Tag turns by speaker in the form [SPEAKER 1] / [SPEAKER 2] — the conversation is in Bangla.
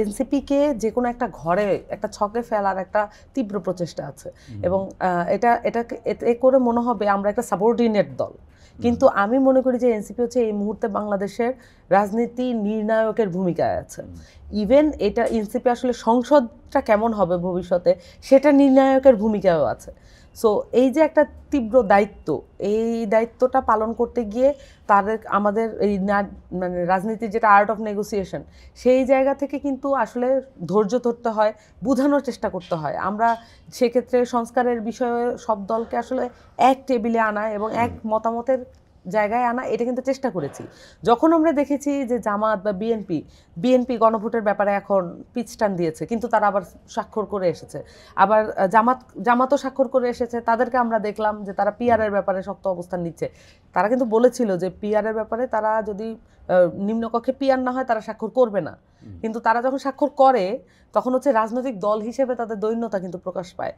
[SPEAKER 1] এনসিপিকে যে কোনো একটা ঘরে একটা ছকে ফেলার একটা তীব্র প্রচেষ্টা আছে এবং এতে করে মনে হবে আমরা একটা সাবঅর্ডিনেট দল, কিন্তু আমি মনে করি যে এনসিপি হচ্ছে এই মুহূর্তে বাংলাদেশের রাজনীতি নির্ণায়কের ভূমিকায় আছে। ইভেন এটা এনসিপি আসলে সংসদটা কেমন হবে ভবিষ্যতে সেটা নির্ণায়কের ভূমিকাও আছে। সো এই যে একটা তীব্র দায়িত্ব, এই দায়িত্বটা পালন করতে গিয়ে আমাদের এই মানে রাজনীতির যেটা আর্ট অফ নেগোসিয়েশন, সেই জায়গা থেকে কিন্তু আসলে ধৈর্য ধরতে হয়, বোঝানোর চেষ্টা করতে হয়। আমরা সেক্ষেত্রে সংস্কারের বিষয়ে সব দলকে আসলে এক টেবিলে আনা এবং এক মতামতের জায়গায় আনা, এটা কিন্তু চেষ্টা করেছি। যখন আমরা দেখেছি যে জামাত বা বিএনপি গণভোটের ব্যাপারে এখন পিছটান দিয়েছে, কিন্তু তারা আবার স্বাক্ষর করে এসেছে, আবার জামাতও স্বাক্ষর করে এসেছে, তাদেরকে আমরা দেখলাম যে তারা পিআরের ব্যাপারে শক্ত অবস্থান নিচ্ছে। তারা কিন্তু বলেছিল যে পিআরের ব্যাপারে তারা যদি নিম্নকক্ষে পিআর না হয় তারা স্বাক্ষর করবে না, কিন্তু তারা যখন স্বাক্ষর করে তখন হচ্ছে রাজনৈতিক দল হিসেবে তাদের দৈন্যতা কিন্তু প্রকাশ পায়।